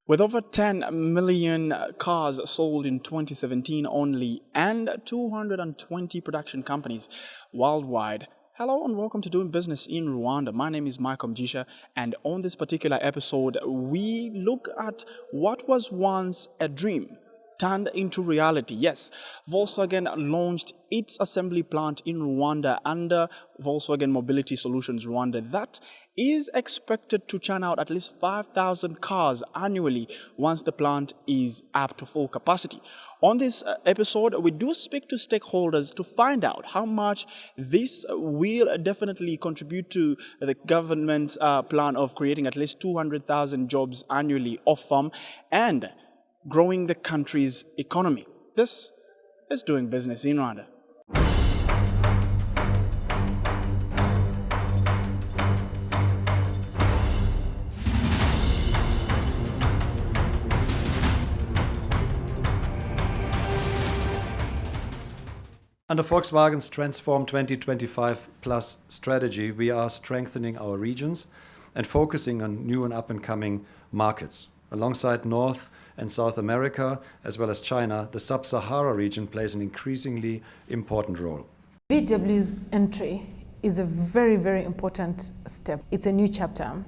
With over 10 million cars sold in 2017 only and 220 production companies worldwide. Hello and welcome to Doing Business in Rwanda. My name is Michael Mjisha, and on this particular episode, we look at what was once a dream turned into reality. Yes, Volkswagen launched its assembly plant in Rwanda under Volkswagen Mobility Solutions Rwanda. That is expected to churn out at least 5,000 cars annually once the plant is up to full capacity. On this episode, we do speak to stakeholders to find out how much this will definitely contribute to the government's plan of creating at least 200,000 jobs annually off-farm and growing the country's economy. This is Doing Business in Rwanda. Under Volkswagen's Transform 2025 Plus strategy, we are strengthening our regions and focusing on new and up-and-coming markets. Alongside North and South America, as well as China, the Sub-Sahara region plays an increasingly important role. VW's entry is a very, very important step. It's a new chapter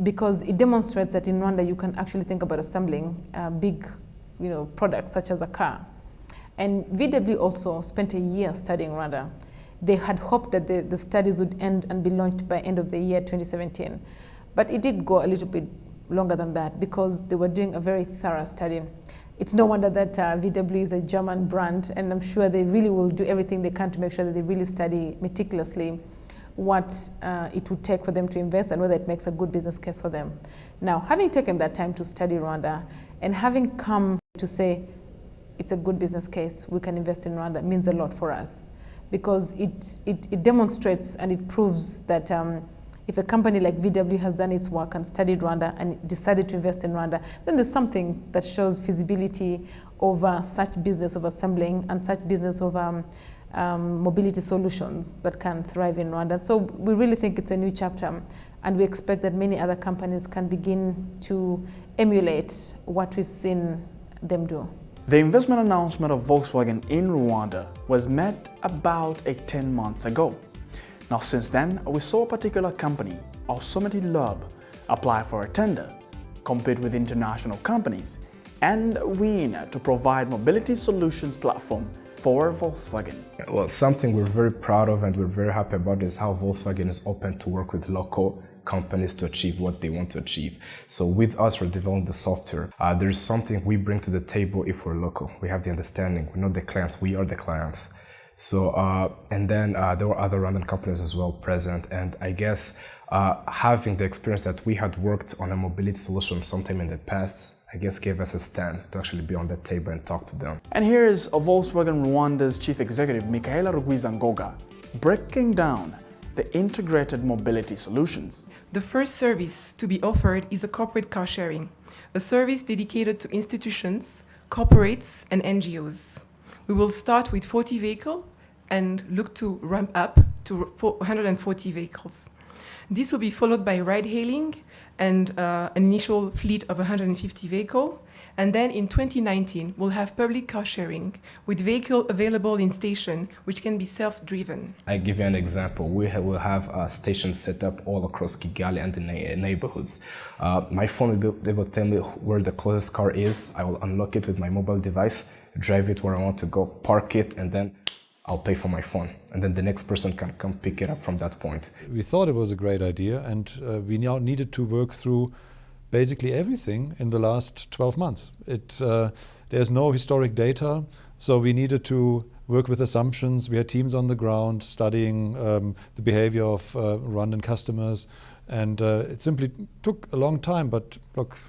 because it demonstrates that in Rwanda you can actually think about assembling big products such as a car. And VW also spent a year studying Rwanda. They had hoped that the studies would end and be launched by end of the year 2017. But it did go a little bit longer than that because they were doing a very thorough study. It's no wonder that VW is a German brand, and I'm sure they really will do everything they can to make sure that they really study meticulously what it would take for them to invest and whether it makes a good business case for them. Now, having taken that time to study Rwanda and having come to say it's a good business case, we can invest in Rwanda, means a lot for us because it demonstrates and it proves that if a company like VW has done its work and studied Rwanda and decided to invest in Rwanda, then there's something that shows feasibility over such business of assembling and such business of mobility solutions that can thrive in Rwanda. So we really think it's a new chapter, and we expect that many other companies can begin to emulate what we've seen them do. The investment announcement of Volkswagen in Rwanda was made about 10 months ago. Now, since then, we saw a particular company, Automotive Lab, apply for a tender, compete with international companies, and win to provide mobility solutions platform for Volkswagen. Well, something we're very proud of and we're very happy about is how Volkswagen is open to work with local companies to achieve what they want to achieve. So with us, we're developing the software. There's something we bring to the table if we're local. We have the understanding. We're not the clients, we are the clients. So, and then there were other Rwandan companies as well present. And I guess having the experience that we had worked on a mobility solution sometime in the past, I guess gave us a stand to actually be on that table and talk to them. And here is Volkswagen Rwanda's Chief Executive, Michaela Rugwizangoga, breaking down the integrated mobility solutions. The first service to be offered is a corporate car sharing, a service dedicated to institutions, corporates, and NGOs. We will start with 40 vehicles and look to ramp up to 140 vehicles. This will be followed by ride-hailing and an initial fleet of 150 vehicles. And then in 2019, we'll have public car sharing with vehicles available in station, which can be self-driven. I give you an example. We will have stations set up all across Kigali and the neighborhoods. My phone will be able to tell me where the closest car is. I will unlock it with my mobile device, drive it where I want to go, park it, and then I'll pay for my phone. And then the next person can come pick it up from that point. We thought it was a great idea, and we now needed to work through basically everything in the last 12 months. There's no historic data, so we needed to work with assumptions. We had teams on the ground studying the behavior of Rwandan customers, and it simply took a long time, but look,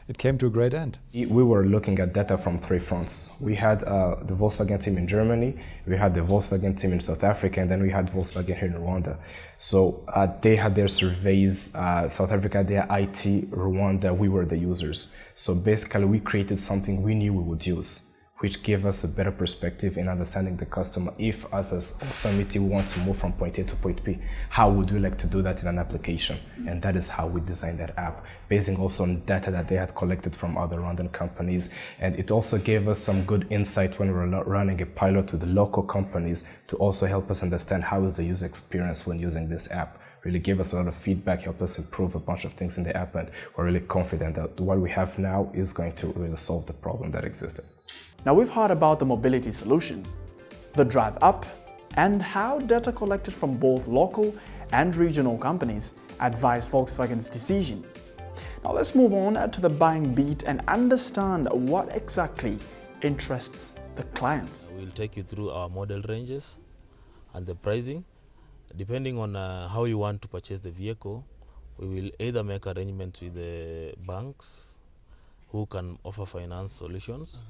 it came to a great end. We were looking at data from three fronts. We had the Volkswagen team in Germany, we had the Volkswagen team in South Africa, and then we had Volkswagen here in Rwanda. So they had their surveys, South Africa, their IT, Rwanda, we were the users. So basically we created something we knew we would use. which gave us a better perspective in understanding the customer. If us as Summit want to move from point A to point B, how would we like to do that in an application? And that is how we designed that app, basing also on data that they had collected from other Rwandan companies. And it also gave us some good insight when we were running a pilot with the local companies to also help us understand how is the user experience when using this app. Really gave us a lot of feedback, helped us improve a bunch of things in the app, and we're really confident that what we have now is going to really solve the problem that existed. Now we've heard about the mobility solutions, the drive up, and how data collected from both local and regional companies advised Volkswagen's decision. Now let's move on to the buying beat and understand what exactly interests the clients. We'll take you through our model ranges and the pricing. Depending on how you want to purchase the vehicle, we will either make arrangements with the banks who can offer finance solutions,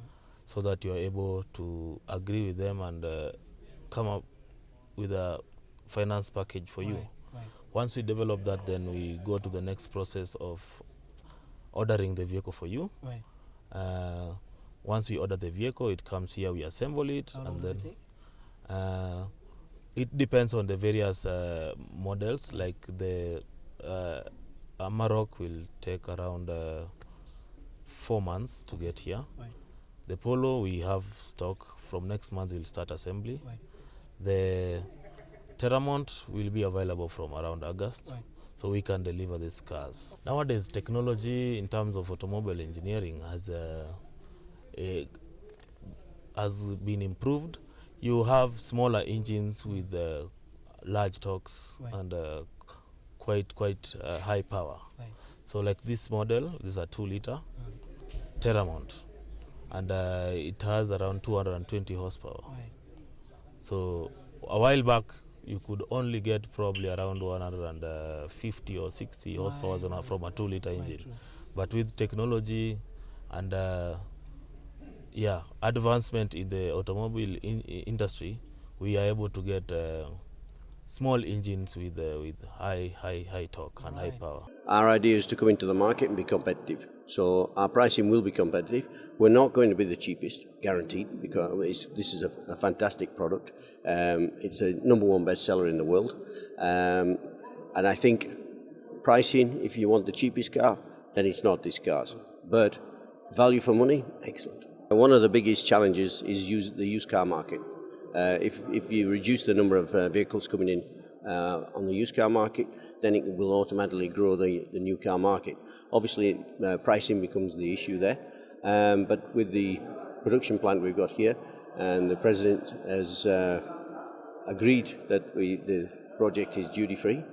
so that you are able to agree with them and come up with a finance package for you. Right. Once we develop that, then we go to the next process of ordering the vehicle for you. Right. Once we order the vehicle, it comes here, we assemble it. How long and does then it take? it depends on the various models. Like the Amarok will take around 4 months to get here. Right. The Polo, we have stock. From next month we'll start assembly. Right. The Terramont will be available from around August. Right. So we can deliver these cars. Nowadays, technology in terms of automobile engineering has been improved. You have smaller engines with large torques. Right. And quite high power. Right. So like this model, this is a 2-liter Terramont, and it has around 220 horsepower. Right. So a while back, you could only get probably around 150 or 60 horsepower from a 2-liter engine. True. But with technology and advancement in the automobile industry, we are able to get small engines with high torque and high power. Our idea is to come into the market and be competitive. So our pricing will be competitive. We're not going to be the cheapest, guaranteed, because this is a fantastic product. It's a #1 bestseller in the world. And I think pricing, if you want the cheapest car, then it's not this car's. But value for money, excellent. One of the biggest challenges is the used car market. If you reduce the number of vehicles coming in on the used car market, then it will automatically grow the new car market. Obviously, pricing becomes the issue there, but with the production plant we've got here, and the President has agreed that the project is duty-free,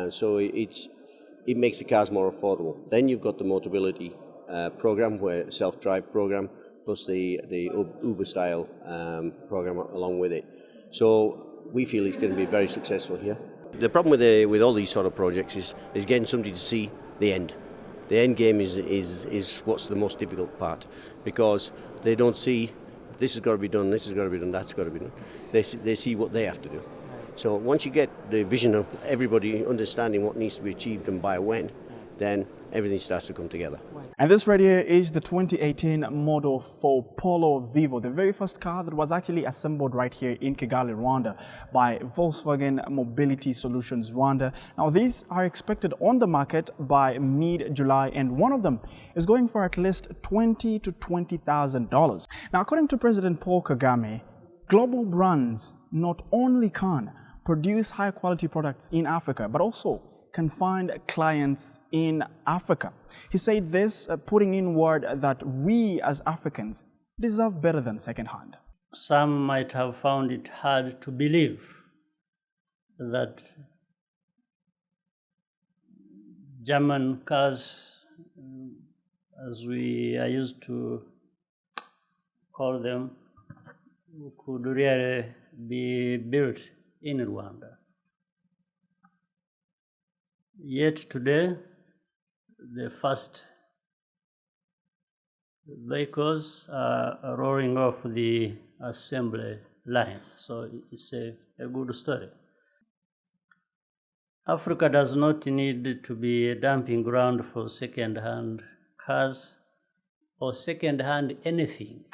so it makes the cars more affordable. Then you've got the Motability program, where self-drive program, plus the Uber-style program along with it. So we feel it's going to be very successful here. The problem with all these sort of projects is getting somebody to see the end. The end game is what's the most difficult part, because they don't see this has got to be done, this has got to be done, that's got to be done. They see what they have to do. So once you get the vision of everybody understanding what needs to be achieved and by when, then everything starts to come together. And this right here is the 2018 Model 4 Polo Vivo, the very first car that was actually assembled right here in Kigali, Rwanda by Volkswagen Mobility Solutions Rwanda. Now these are expected on the market by mid-July, and one of them is going for at least $20,000 to $20,000. Now according to President Paul Kagame, global brands not only can produce high quality products in Africa, but also can find clients in Africa. He said this, putting in word that we as Africans deserve better than secondhand. Some might have found it hard to believe that German cars, as we are used to call them, could really be built in Rwanda. Yet today, the first vehicles are rolling off the assembly line. So it's a good story. Africa does not need to be a dumping ground for second-hand cars or second-hand anything.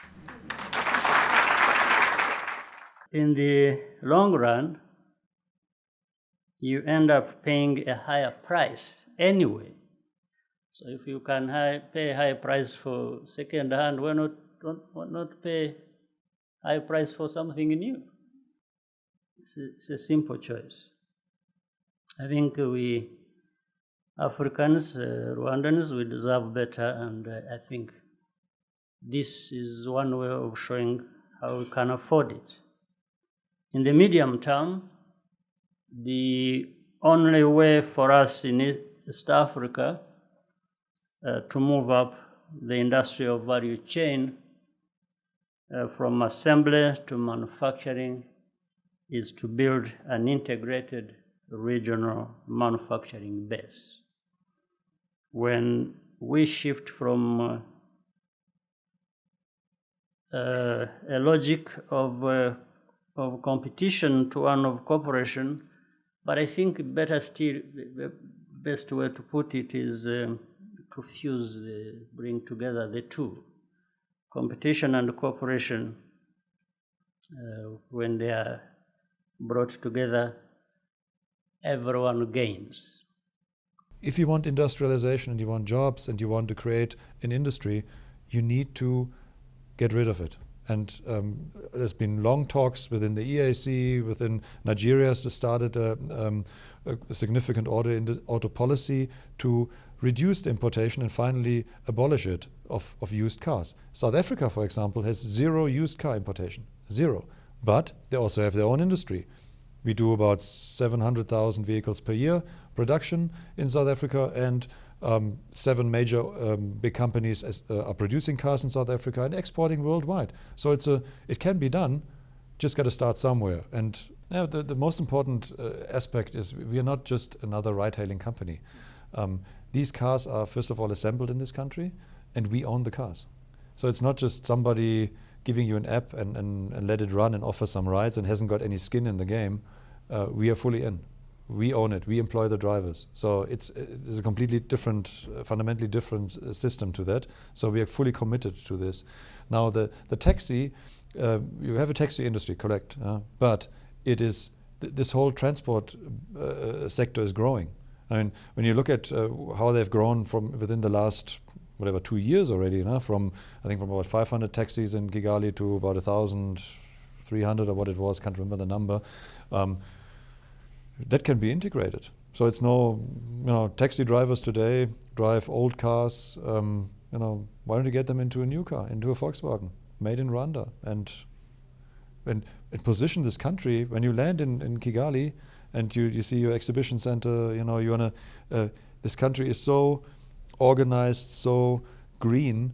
In the long run, you end up paying a higher price anyway. So if you can pay a high price for second hand, why not pay high price for something new? It's a simple choice. I think we Africans, Rwandans, we deserve better, and I think this is one way of showing how we can afford it. In the medium term, the only way for us in East Africa to move up the industrial value chain from assembly to manufacturing is to build an integrated regional manufacturing base. When we shift from a logic of competition to one of cooperation, but I think better still, the best way to put it is to bring together the two. Competition and cooperation, when they are brought together, everyone gains. If you want industrialization and you want jobs and you want to create an industry, you need to get rid of it. And there's been long talks within the EAC, within Nigeria has started a significant auto policy to reduce the importation and finally abolish it of used cars. South Africa, for example, has zero used car importation, zero. But they also have their own industry. We do about 700,000 vehicles per year production in South Africa, and 7 major big companies are producing cars in South Africa and exporting worldwide. So it can be done, just got to start somewhere. And the most important aspect is we are not just another ride-hailing company. These cars are first of all assembled in this country, and we own the cars. So it's not just somebody giving you an app and let it run and offer some rides and hasn't got any skin in the game. We are fully in. We own it. We employ the drivers. So it's a completely different, fundamentally different system to that. So we are fully committed to this. Now the taxi, you have a taxi industry, correct? But it is this whole transport sector is growing. I mean, when you look at how they've grown from within the last 2 years already, from about 500 taxis in Kigali to about 1,300 or what it was, can't remember the number. That can be integrated. So it's taxi drivers today drive old cars. Why don't you get them into a new car, into a Volkswagen, made in Rwanda, and position this country when you land in Kigali and you see your exhibition center. This country is so organized, so green.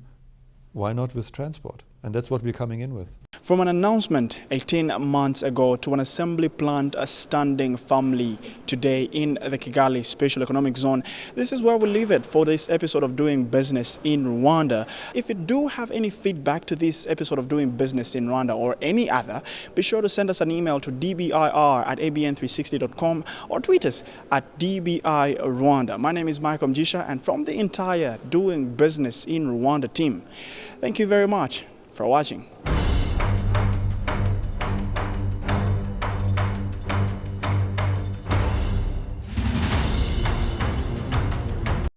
Why not with transport? And that's what we're coming in with. From an announcement 18 months ago to an assembly plant standing firmly today in the Kigali Special Economic Zone, this is where we leave it for this episode of Doing Business in Rwanda. If you do have any feedback to this episode of Doing Business in Rwanda or any other, be sure to send us an email to dbir@abn360.com or tweet us at dbirwanda. My name is Michael Mjisha, and from the entire Doing Business in Rwanda team, thank you very much for watching.